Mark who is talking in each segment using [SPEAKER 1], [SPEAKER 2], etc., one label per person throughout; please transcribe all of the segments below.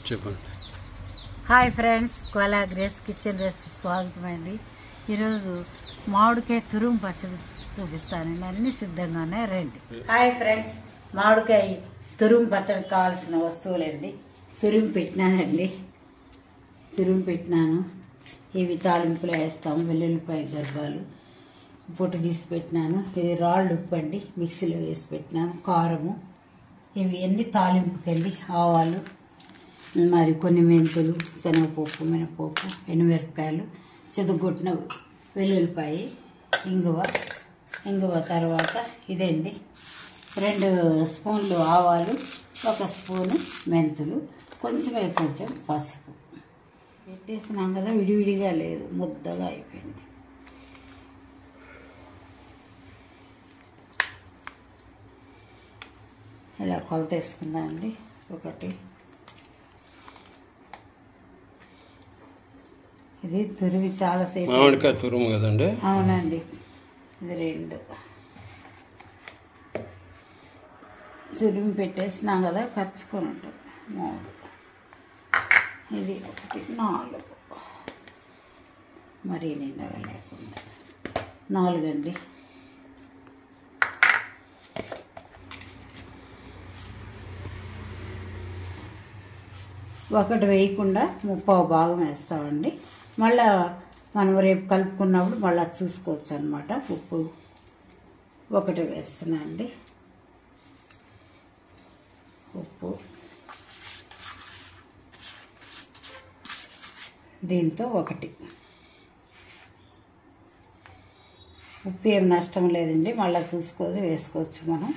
[SPEAKER 1] చెప్పండి.
[SPEAKER 2] Hi friends, Kola Grace kitchen recipe స్వాగతం అండి. ఈరోజు మామిడికాయ తురుము పచ్చడి చూపిస్తానండి. అన్నీ సిద్ధంగా ఉన్నాయి, రండి. హాయ్ ఫ్రెండ్స్, మామిడికాయ తురుము పచ్చడికి కావాల్సిన వస్తువులండి. తురుము పెట్టినాను. ఇవి తాలింపులో వేస్తాము. వెల్లుల్లిపాయ గర్భాలు పొట్టు తీసి పెట్టినాను. ఇది రాళ్ళు ఉప్పు అండి, మిక్సీలో వేసి పెట్టినాను. కారము, ఇవి అన్ని తాలింపుకండి. ఆవాలు, మరి కొన్ని మెంతులు, శనగపప్పు, మినపప్పు, ఎండుమిరపకాయలు, చితగొట్టిన వెల్లుల్లిపాయ, ఇంగువ తర్వాత ఇదండి 2 స్పూన్లు ఆవాలు, 1 స్పూను మెంతులు, కొంచెం పసుపు పెట్టేసినాం కదా. విడివిడిగా లేదు, ముద్దగా అయిపోయింది. ఇలా కొలత వేసుకుందాం అండి. ఒకటి, ఇది తురిమి చాలాసేపు,
[SPEAKER 1] మామిడికాయ తురుము కదండి.
[SPEAKER 2] అవునండి. ఇది 2 తురిమి పెట్టేసినాం కదా, ఖర్చుకొని ఉంటుంది. 3, ఇది 1, 4, మరీ నిండగా లేకుండా 4 అండి. ఒకటి వేయకుండా 3/4 భాగం వేస్తామండి. మళ్ళా మనం రేపు కలుపుకున్నప్పుడు మళ్ళీ చూసుకోవచ్చు అనమాట. ఉప్పు 1 వేస్తున్నా అండి. ఉప్పు దీంతో 1. ఉప్పు ఏం నష్టం లేదండి, మళ్ళీ చూసుకొని వేసుకోవచ్చు మనం.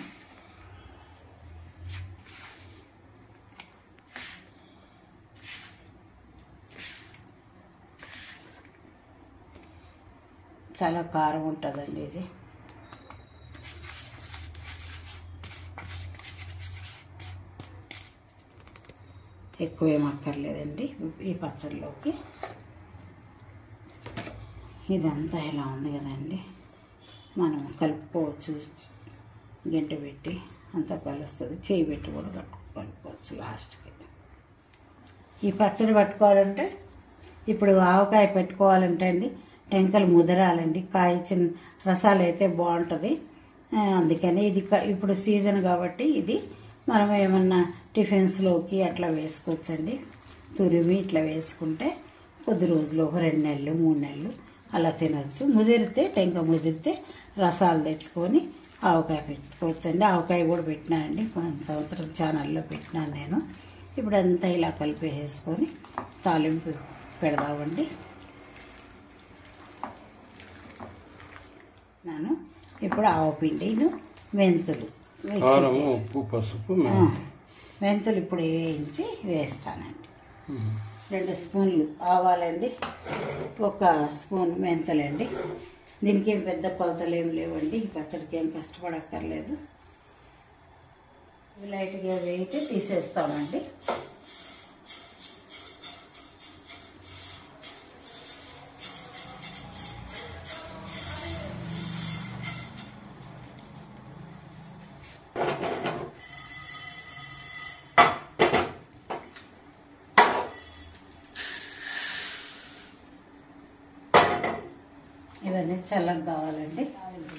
[SPEAKER 2] చాలా కారం ఉంటుందండి ఇది. ఎక్కువేం అక్కర్లేదండి ఈ పచ్చడిలోకి. ఇదంతా ఇలా ఉంది కదండి, మనం కలుపుకోవచ్చు. గంట పెట్టి అంతా కలుస్తుంది. చేయి పెట్టి కూడా కలుపుకోవచ్చు లాస్ట్కి. ఈ పచ్చడి పట్టుకోవాలంటే, ఇప్పుడు ఆవకాయ పెట్టుకోవాలంటే అండి, టెంకలు ముదరాలండి. కాయ చిన్న రసాలు అయితే బాగుంటుంది. అందుకని ఇది ఇప్పుడు సీజన్ కాబట్టి ఇది మనం ఏమన్నా టిఫిన్స్లోకి అట్లా వేసుకోవచ్చండి. తురిమి ఇట్లా వేసుకుంటే కొద్ది రోజులు, 2 నెలలు 3 నెలలు అలా తినచ్చు. టెంక ముదిరితే రసాలు తెచ్చుకొని ఆవకాయ పెట్టుకోవచ్చండి. ఆవకాయ కూడా పెట్టినానండి, 1 సంవత్సరం ఛానల్లో పెట్టినాను నేను. ఇప్పుడు అంతా ఇలా కలిపేసుకొని తాలింపు పెడదామండి. ఇప్పుడు ఆవపిండిను, మెంతులు,
[SPEAKER 1] ఉప్పు, పసుపు,
[SPEAKER 2] మెంతులు ఇప్పుడు వేయించి వేస్తానండి. 2 స్పూన్లు ఆవాలండి, 1 స్పూన్ మెంతులండి. దీనికి ఏం పెద్ద కొలతలు ఏం లేవండి. ఈ పచ్చడికి ఏం కష్టపడక్కర్లేదు. లైట్గా వేయితే తీసేస్తామండి. ఇవన్నీ చల్లగా కావాలండి.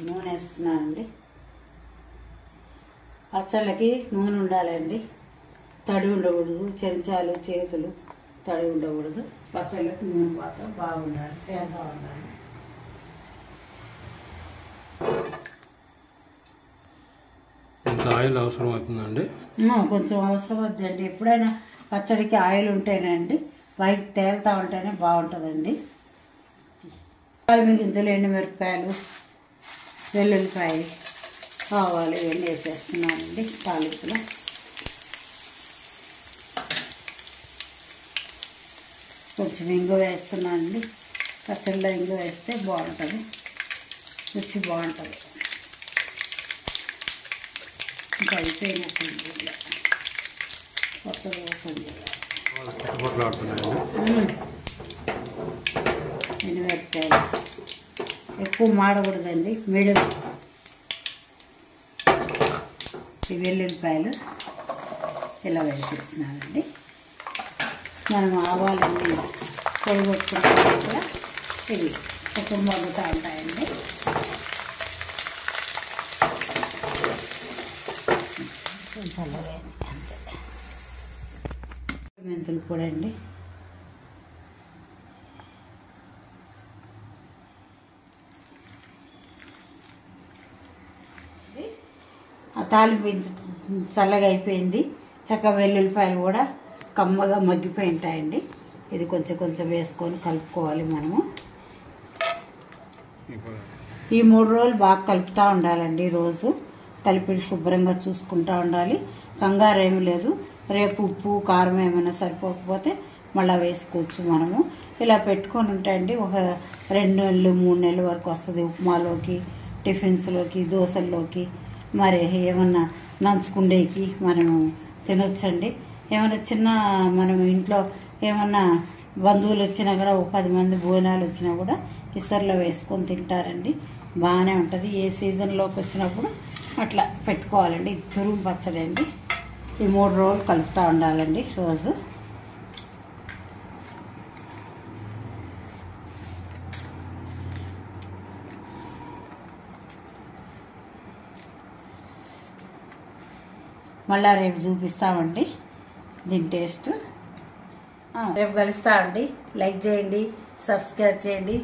[SPEAKER 2] నూనె వేస్తున్నానండి. పచ్చళ్ళకి నూనె ఉండాలండి, తడి ఉండకూడదు. చెంచాలు, చేతులు తడి ఉండకూడదు. పచ్చళ్ళకి నూనె మాత్రం బాగుండాలి, తేలిగా ఉండాలి.
[SPEAKER 1] ఆయిల్ అవసరం అవుతుందండి.
[SPEAKER 2] కొంచెం అవసరం అవుతుందండి. ఎప్పుడైనా పచ్చడికి ఆయిల్ ఉంటేనండి, పైకి తేలుతూ ఉంటేనే బాగుంటుందండి. గింజలు, ఎండుమిరపకాయలు, వెల్లుల్లిపాయ, ఆవాలు ఇవన్నీ వేసేస్తున్నానండి తాలింపులో. కొంచెం ఇంగువ వేస్తున్నానండి. పచ్చడిలో ఇంగువ వేస్తే బాగుంటుంది, రుచి బాగుంటుంది. ఇంకా అయిపోయినట్టుంది. కొత్తగా ఎండుమిరపకాయలు ఎక్కువ మాడకూడదండి, మీడియం. ఈ వెల్లుల్లిపాయలు ఇలా వేసేస్తున్నానండి. మనం ఆవాలన్నీ పొడిగొట్టుకుంటే కూడా ఇవి కొంచెం మగ్గుతూ ఉంటాయండి. చల్లగా అంతే. మెంతులు పొడి అండి. ఆ తాలింపు చల్లగా అయిపోయింది. చక్కగా వెల్లుల్లిపాయలు కూడా కమ్మగా మగ్గిపోయి ఉంటాయండి. ఇది కొంచెం కొంచెం వేసుకొని కలుపుకోవాలి మనము. ఈ 3 రోజులు బాగా కలుపుతూ ఉండాలండి. రోజు కలిపి శుభ్రంగా చూసుకుంటూ ఉండాలి. కంగారు ఏమి లేదు. రేపు ఉప్పు కారం ఏమైనా సరిపోకపోతే మళ్ళీ వేసుకోవచ్చు. మనము ఇలా పెట్టుకొని ఉంటాయండి. ఒక 2 నెలలు 3 నెలల వరకు వస్తుంది. ఉప్మాలోకి, టిఫిన్స్లోకి, దోశల్లోకి, మరి ఏమన్నా నంచుకుండేకి మనము తినొచ్చండి. ఏమైనా చిన్న మనం ఇంట్లో ఏమన్నా బంధువులు వచ్చినా కూడా 10 మంది భోజనాలు వచ్చినా కూడా ఇసర్లో వేసుకొని తింటారండి. బాగానే ఉంటుంది. ఏ సీజన్లోకి వచ్చినప్పుడు అట్లా పెట్టుకోవాలండి. ఇది తురుము పచ్చడి అండి. ఈ 3 రోజులు కలుపుతూ ఉండాలండి రోజు. మళ్ళీ రేపు చూపిస్తామండి దీని టేస్ట్. రేపు కలుస్తామండి. లైక్ చేయండి, సబ్స్క్రైబ్ చేయండి,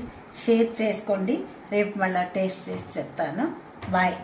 [SPEAKER 2] షేర్ చేసుకోండి. రేపు మళ్ళీ టేస్ట్ చేసి చెప్తాను. బాయ్.